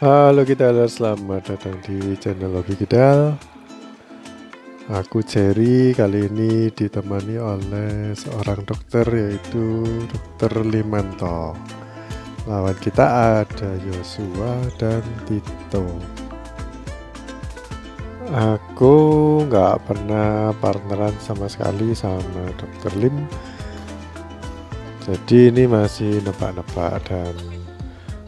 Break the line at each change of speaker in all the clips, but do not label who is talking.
Halo Kidal, selamat datang di channel Logi Kidal. Aku Jerry, kali ini ditemani oleh seorang dokter yaitu Dokter Limanto. Lawan kita ada Yosua dan Tito. Aku nggak pernah partneran sama sekali sama Dokter Lim, jadi ini masih nebak-nebak dan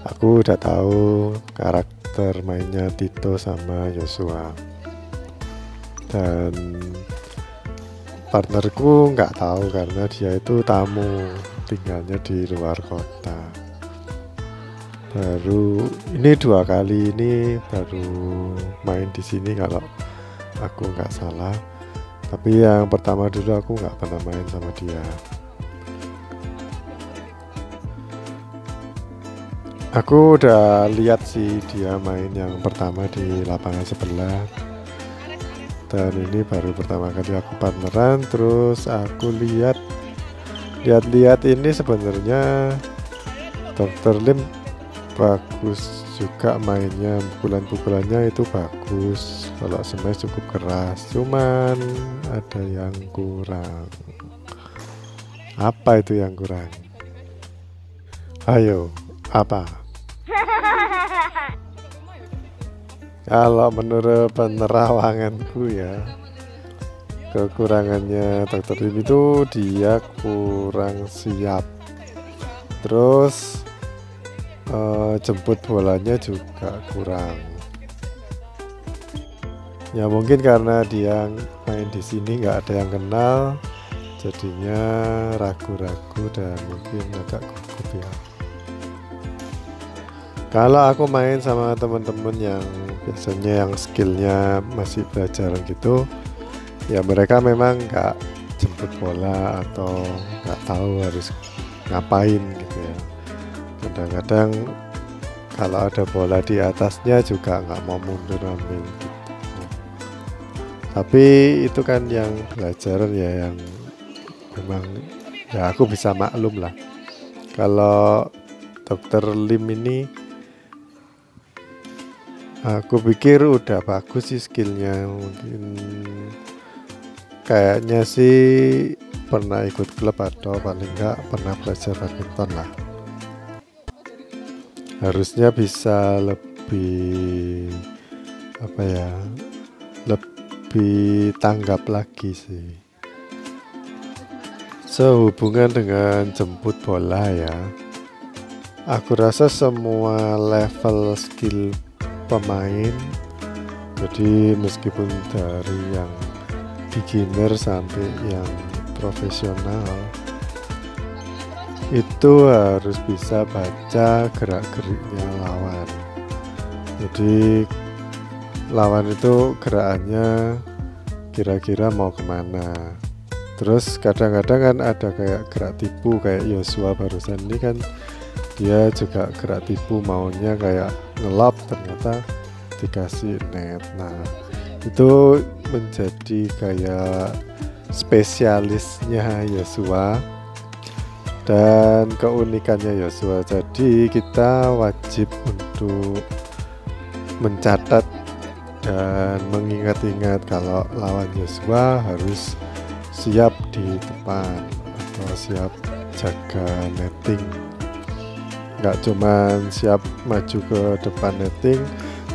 aku udah tahu karakter mainnya Tito sama Yosua, dan partnerku nggak tahu karena dia itu tamu, tinggalnya di luar kota. Ini dua kali ini baru main di sini kalau aku nggak salah, tapi yang pertama dulu aku nggak pernah main sama dia. Aku udah lihat sih dia main yang pertama di lapangan sebelah, dan ini baru pertama kali aku partneran. Terus aku lihat ini sebenarnya Dokter Lim bagus juga mainnya, pukulannya itu bagus, kalau smash cukup keras, cuman ada yang kurang. Apa itu yang kurang? Ayo, apa? Kalau menurut penerawanganku ya, kekurangannya Dokter Lim itu dia kurang siap. Terus jemput bolanya juga kurang. Ya mungkin karena dia main di sini nggak ada yang kenal, jadinya ragu-ragu dan mungkin agak gugup ya. Kalau aku main sama teman-teman yang biasanya yang skillnya masih belajar gitu, ya mereka memang nggak jemput bola atau nggak tahu harus ngapain gitu ya. Kadang-kadang kalau ada bola di atasnya juga nggak mau mundur ambil gitu. Tapi itu kan yang pelajaran ya, yang memang ya aku bisa maklum lah. Kalau Dokter Lim ini aku pikir udah bagus sih skillnya, mungkin kayaknya sih pernah ikut klub atau paling enggak pernah belajar badminton lah. Harusnya bisa lebih apa ya, lebih tanggap lagi sih. Sehubungan dengan jemput bola ya, aku rasa semua level skill pemain, jadi meskipun dari yang beginner sampai yang profesional, itu harus bisa baca gerak-geriknya lawan. Jadi lawan itu gerakannya kira-kira mau kemana. Terus kadang-kadang kan ada kayak gerak tipu, kayak Yosua barusan ini kan dia juga gerak tipu, maunya kayak ngelop, ternyata dikasih net. Nah itu menjadi kayak spesialisnya Yosua dan keunikannya Yosua. Jadi kita wajib untuk mencatat dan mengingat-ingat kalau lawan Yosua harus siap di depan atau siap jaga netting. Nggak cuman siap maju ke depan netting,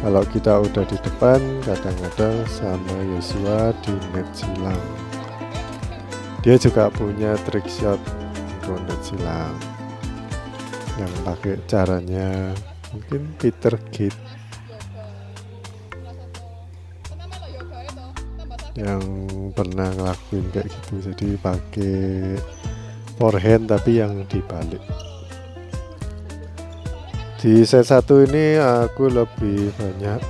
kalau kita udah di depan kadang-kadang sama Yosua di net silang. Dia juga punya trick shot untuk net silang yang pakai caranya mungkin Peter Gate yang pernah ngelakuin kayak gitu, jadi pakai forehand tapi yang dibalik. Di set 1 ini aku lebih banyak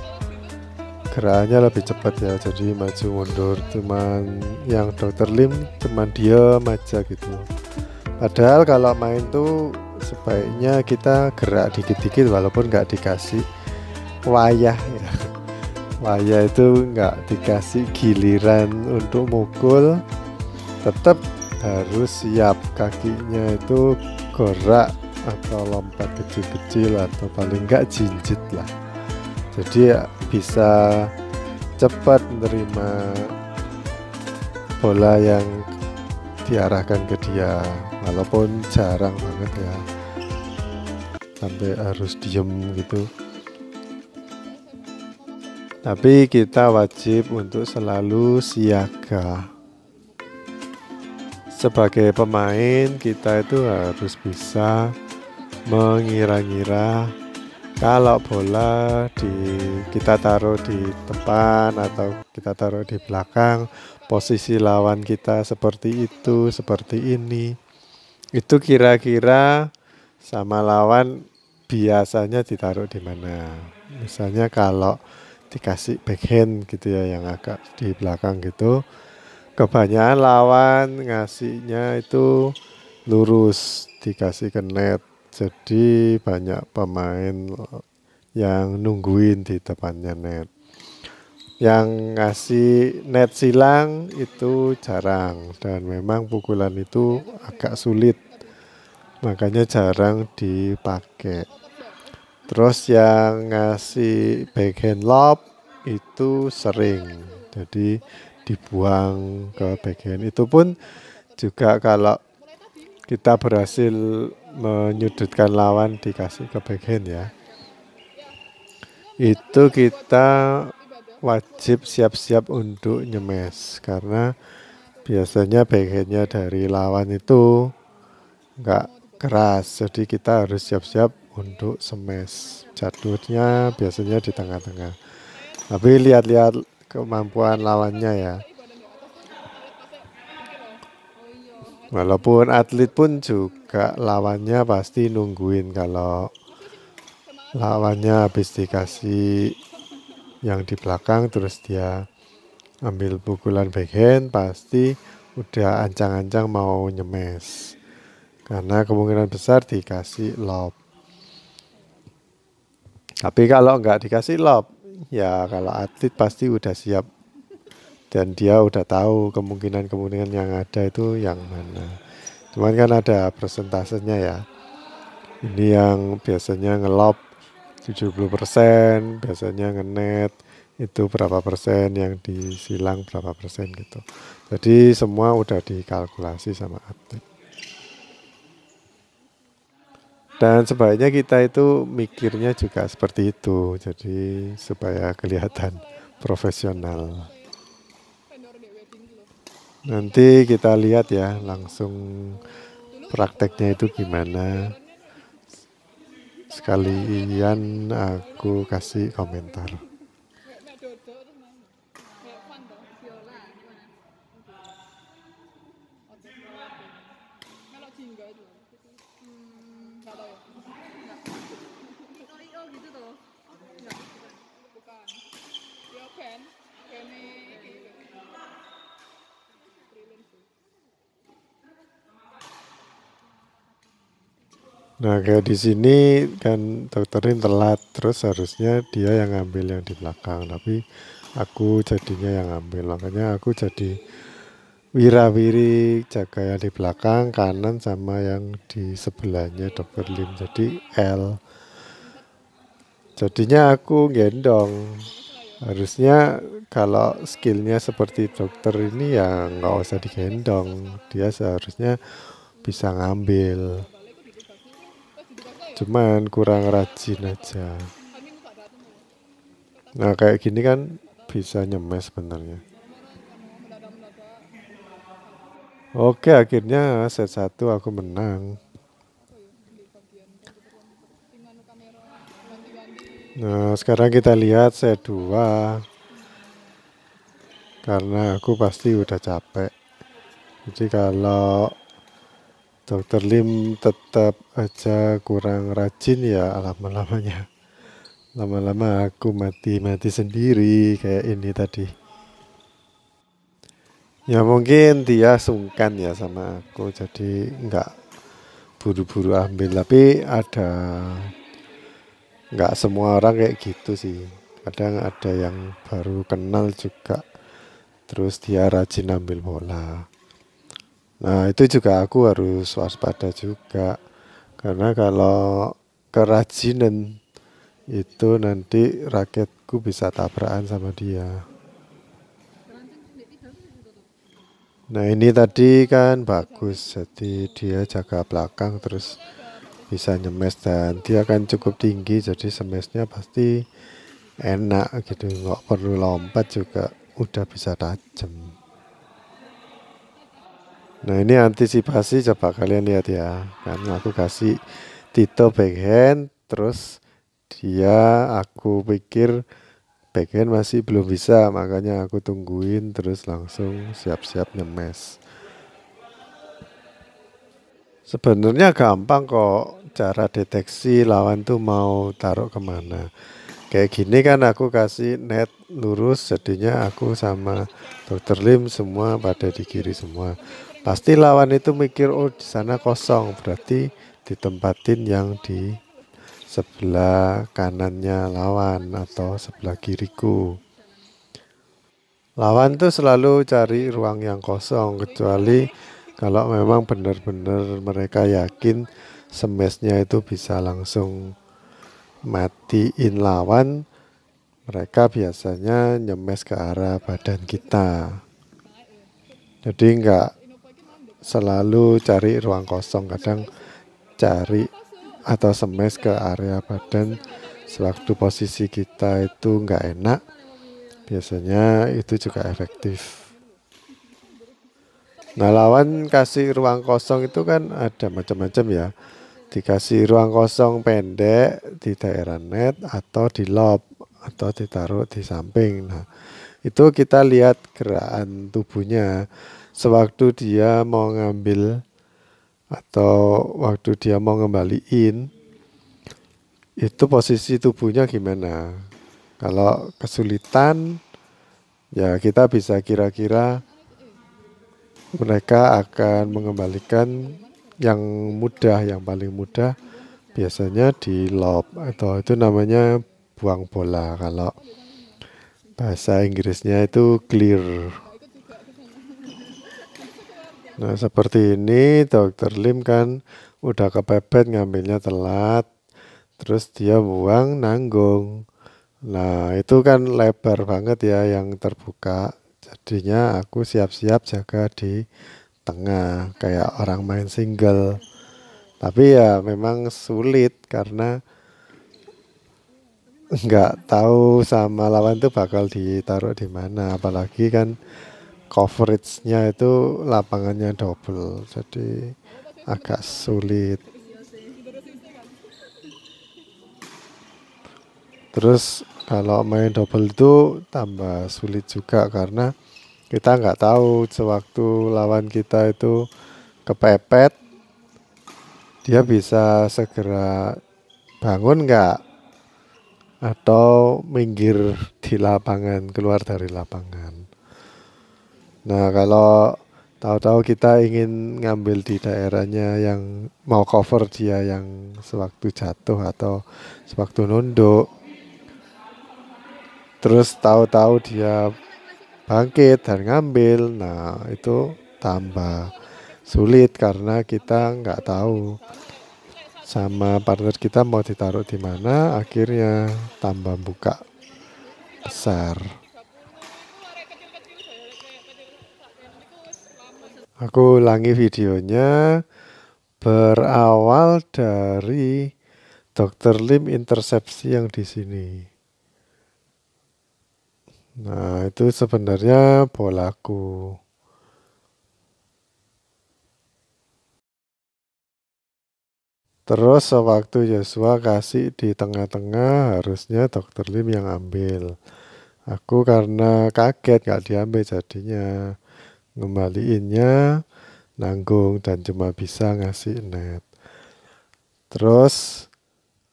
gerakannya lebih cepat ya, jadi maju mundur. Cuman yang Dokter Lim cuman diam aja gitu. Padahal kalau main tuh sebaiknya kita gerak dikit-dikit walaupun nggak dikasih wayah ya. Wayah itu nggak dikasih giliran untuk mukul, tetap harus siap, kakinya itu gerak atau lompat kecil-kecil atau paling enggak jinjit lah. jadi ya bisa cepat menerima bola yang diarahkan ke dia, walaupun jarang banget ya sampai harus diem gitu. Tapi kita wajib untuk selalu siaga. Sebagai pemain kita itu harus bisa mengira-ngira kalau bola kita taruh di depan atau kita taruh di belakang, posisi lawan kita seperti itu, seperti ini. Itu kira-kira sama lawan biasanya ditaruh di mana. Misalnya kalau dikasih backhand gitu ya yang agak di belakang gitu, kebanyakan lawan ngasihnya itu lurus, dikasih ke net. Jadi banyak pemain yang nungguin di depannya net. Yang ngasih net silang itu jarang, dan memang pukulan itu agak sulit, makanya jarang dipakai. Terus yang ngasih backhand lob itu sering, jadi dibuang ke backhand. Itu pun juga kalau kita berhasil menyudutkan lawan dikasih ke backhand ya, itu kita wajib siap-siap untuk nyemes, karena biasanya backhandnya dari lawan itu nggak keras, jadi kita harus siap-siap untuk smash. Jatuhnya biasanya di tengah-tengah, tapi lihat-lihat kemampuan lawannya ya. Walaupun atlet pun juga lawannya pasti nungguin, kalau lawannya habis dikasih yang di belakang terus dia ambil pukulan backhand, pasti udah ancang-ancang mau nyemes, karena kemungkinan besar dikasih lob. Tapi kalau nggak dikasih lob, ya kalau atlet pasti udah siap dan dia udah tahu kemungkinan-kemungkinan yang ada itu yang mana. Cuman kan ada persentasenya ya. Ini yang biasanya ngelob 70%, biasanya ngenet itu berapa persen, yang disilang berapa persen gitu. Jadi semua udah dikalkulasi sama atlet. Dan sebaiknya kita itu mikirnya juga seperti itu, jadi supaya kelihatan profesional. Nanti kita lihat ya langsung prakteknya itu gimana. Sekalian aku kasih komentar. Nah, kayak di sini kan dokterin telat, terus harusnya dia yang ngambil yang di belakang, tapi aku jadinya yang ngambil, makanya aku jadi wira-wiri jaga yang di belakang kanan sama yang di sebelahnya dokter Lim, jadi L. Jadinya aku gendong. Harusnya kalau skillnya seperti dokter ini ya nggak usah digendong, dia seharusnya bisa ngambil. Cuman kurang rajin aja. Nah kayak gini kan bisa nyemes sebenarnya. Oke, akhirnya set 1 aku menang. Nah sekarang kita lihat set 2, karena aku pasti udah capek. Jadi kalau dokter Lim tetap aja kurang rajin ya, lama-lama aku mati sendiri kayak ini tadi. Ya mungkin dia sungkan ya sama aku, jadi nggak buru-buru ambil. Tapi nggak semua orang kayak gitu sih. Kadang ada yang baru kenal juga, terus dia rajin ambil bola. Nah itu juga aku harus waspada juga, karena kalau kerajinan itu nanti raketku bisa tabrakan sama dia. Nah ini tadi kan bagus, jadi dia jaga belakang terus bisa nyemes dan dia kan cukup tinggi, jadi semesnya pasti enak gitu, nggak perlu lompat juga udah bisa tajam. Nah ini antisipasi, coba kalian lihat ya, kan aku kasih Tito backhand, terus aku pikir backhand masih belum bisa, makanya aku tungguin terus langsung siap-siap nyemes. Sebenarnya gampang kok cara deteksi lawan tuh mau taruh kemana. Kayak gini kan aku kasih net lurus, jadinya aku sama Dokter Lim semua pada di kiri semua. Pasti lawan itu mikir, oh di sana kosong, berarti ditempatin yang di sebelah kanannya lawan atau sebelah kiriku. Lawan tuh selalu cari ruang yang kosong, kecuali kalau memang benar-benar mereka yakin semesnya itu bisa langsung matiin lawan, mereka biasanya nyemes ke arah badan kita. Jadi nggak selalu cari ruang kosong, kadang cari atau semes ke area badan sewaktu posisi kita itu nggak enak, biasanya itu juga efektif. Nah lawan kasih ruang kosong itu kan ada macam-macam ya. Dikasih ruang kosong pendek di daerah net atau di lob atau ditaruh di samping. Nah itu kita lihat gerakan tubuhnya sewaktu dia mau ngambil atau waktu dia mau ngembaliin, itu posisi tubuhnya gimana. Kalau kesulitan ya kita bisa kira-kira mereka akan mengembalikan yang mudah, yang paling mudah biasanya di lob atau itu namanya buang bola. Kalau bahasa Inggrisnya itu clear. Nah seperti ini Dokter Lim kan udah kepepet ngambilnya telat, terus dia buang nanggung. Nah itu kan lebar banget ya yang terbuka. Jadinya aku siap-siap jaga di tengah kayak orang main single. Tapi ya memang sulit karena nggak tahu sama lawan tuh bakal ditaruh di mana. Apalagi kan coveragenya itu lapangannya double, jadi agak sulit. Terus kalau main double itu tambah sulit juga karena kita nggak tahu sewaktu lawan kita itu kepepet, dia bisa segera bangun nggak atau minggir di lapangan, keluar dari lapangan. Nah kalau tahu-tahu kita ingin ngambil di daerahnya yang mau cover dia yang sewaktu jatuh atau sewaktu nunduk, terus tahu-tahu dia bangkit dan ngambil, nah itu tambah sulit karena kita nggak tahu sama partner kita mau ditaruh di mana, akhirnya tambah buka besar. Aku ulangi videonya, berawal dari Dokter Lim intersepsi yang di sini. Nah, itu sebenarnya bolaku. Terus sewaktu Joshua kasih di tengah-tengah, harusnya Dokter Lim yang ambil. Aku karena kaget gak diambil, jadinya ngembaliinnya nanggung dan cuma bisa ngasih net. Terus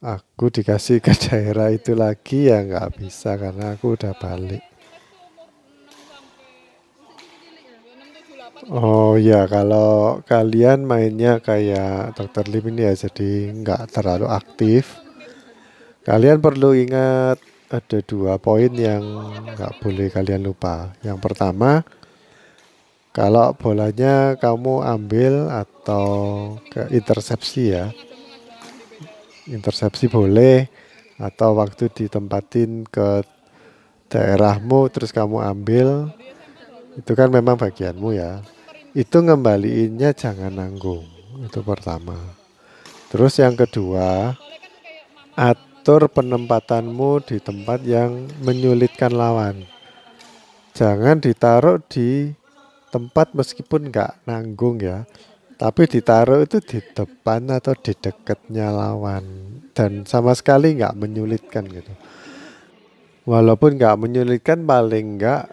aku dikasih ke daerah itu lagi ya nggak bisa karena aku udah balik. Oh ya, kalau kalian mainnya kayak Dokter Lim ini ya, jadi nggak terlalu aktif. Kalian perlu ingat ada 2 poin yang nggak boleh kalian lupa. Yang pertama, kalau bolanya kamu ambil atau ke intersepsi ya, intersepsi boleh, atau waktu ditempatin ke daerahmu terus kamu ambil, itu kan memang bagianmu ya. Itu ngembaliinnya jangan nanggung, itu pertama. Terus yang kedua, atur penempatanmu di tempat yang menyulitkan lawan. Jangan ditaruh di tempat meskipun nggak nanggung ya, tapi ditaruh itu di depan atau di dekatnya lawan dan sama sekali nggak menyulitkan gitu. Walaupun nggak menyulitkan, paling nggak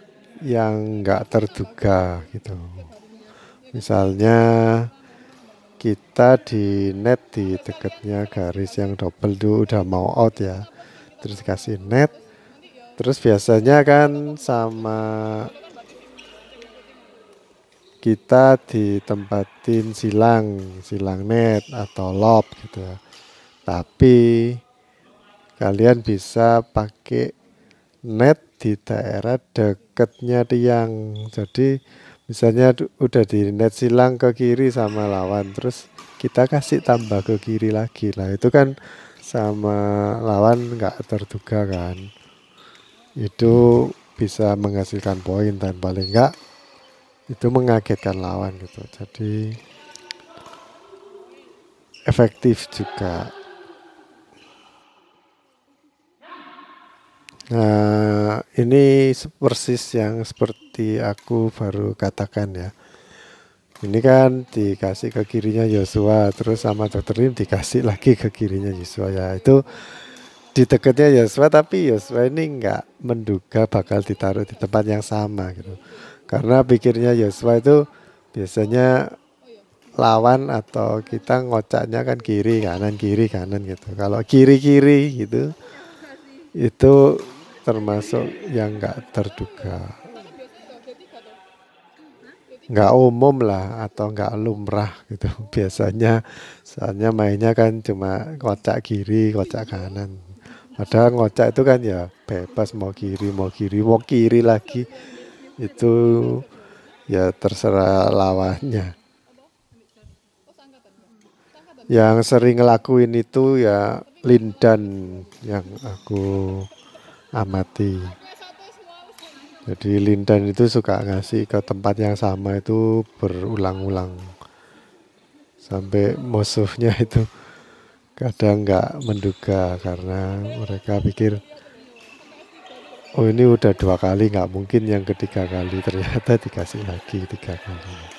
yang nggak terduga gitu. Misalnya kita di net di dekatnya garis yang double itu udah mau out ya, terus kasih net, terus biasanya kan sama kita ditempatin silang net atau lob gitu ya. Tapi kalian bisa pakai net di daerah dekatnya tiang. Jadi misalnya udah di net silang ke kiri sama lawan, terus kita kasih tambah ke kiri lagi. Nah itu kan sama lawan nggak terduga kan. Itu bisa menghasilkan poin dan paling nggak itu mengagetkan lawan gitu. Jadi efektif juga. Nah, ini persis yang seperti aku baru katakan ya. Ini kan dikasih ke kirinya Yosua, terus sama Dr. Lim dikasih lagi ke kirinya Yosua ya. Itu di dekatnya Yosua, tapi Yosua ini nggak menduga bakal ditaruh di tempat yang sama gitu. Karena pikirnya Yosua itu biasanya lawan atau kita ngocaknya kan kiri kanan gitu. Kalau kiri gitu itu termasuk yang nggak terduga, nggak umum lah atau nggak lumrah gitu. Biasanya soalnya mainnya kan cuma kocak kiri, kocak kanan. Padahal ngocak itu kan ya bebas mau kiri lagi itu ya terserah lawannya. Yang sering ngelakuin itu ya Lindan yang aku amati. Jadi Lindan itu suka ngasih ke tempat yang sama itu berulang-ulang. Sampai musuhnya itu kadang nggak menduga karena mereka pikir, oh ini udah 2 kali, nggak mungkin yang ketiga kali. Ternyata dikasih lagi 3 kali.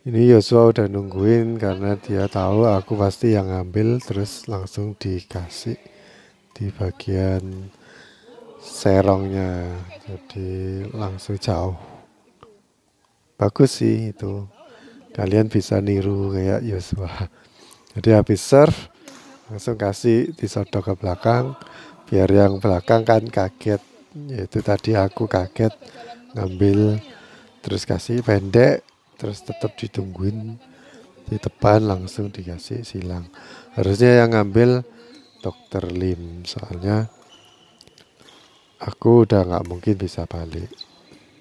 Ini Yosua udah nungguin karena dia tahu aku pasti yang ngambil, terus langsung dikasih di bagian serongnya, jadi langsung jauh. Bagus sih itu, kalian bisa niru kayak Yosua. Jadi habis serve langsung kasih disodok ke belakang, biar yang belakang kan kaget. Yaitu tadi aku kaget ngambil terus kasih pendek, terus tetap ditungguin di depan langsung dikasih silang. Harusnya yang ngambil Dr. Lim, soalnya aku udah nggak mungkin bisa balik.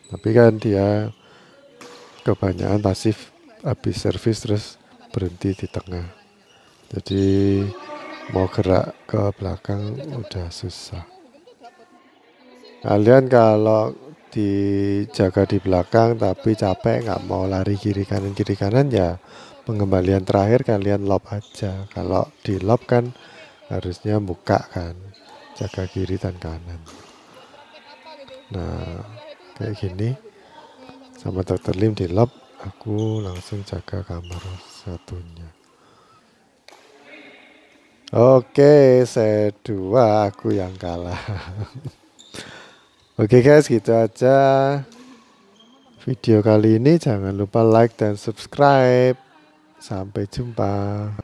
Tapi kan dia kebanyakan pasif, habis servis terus berhenti di tengah. Jadi mau gerak ke belakang udah susah. Kalian kalau dijaga di belakang tapi capek nggak mau lari kiri kanan ya pengembalian terakhir kalian lob aja. Kalau di lob kan harusnya buka kan, jaga kiri dan kanan. Nah kayak gini sama Dr. Lim di lob, aku langsung jaga kamar satunya. Oke, set 2 aku yang kalah. Oke guys, gitu aja video kali ini. Jangan lupa like dan subscribe. Sampai jumpa.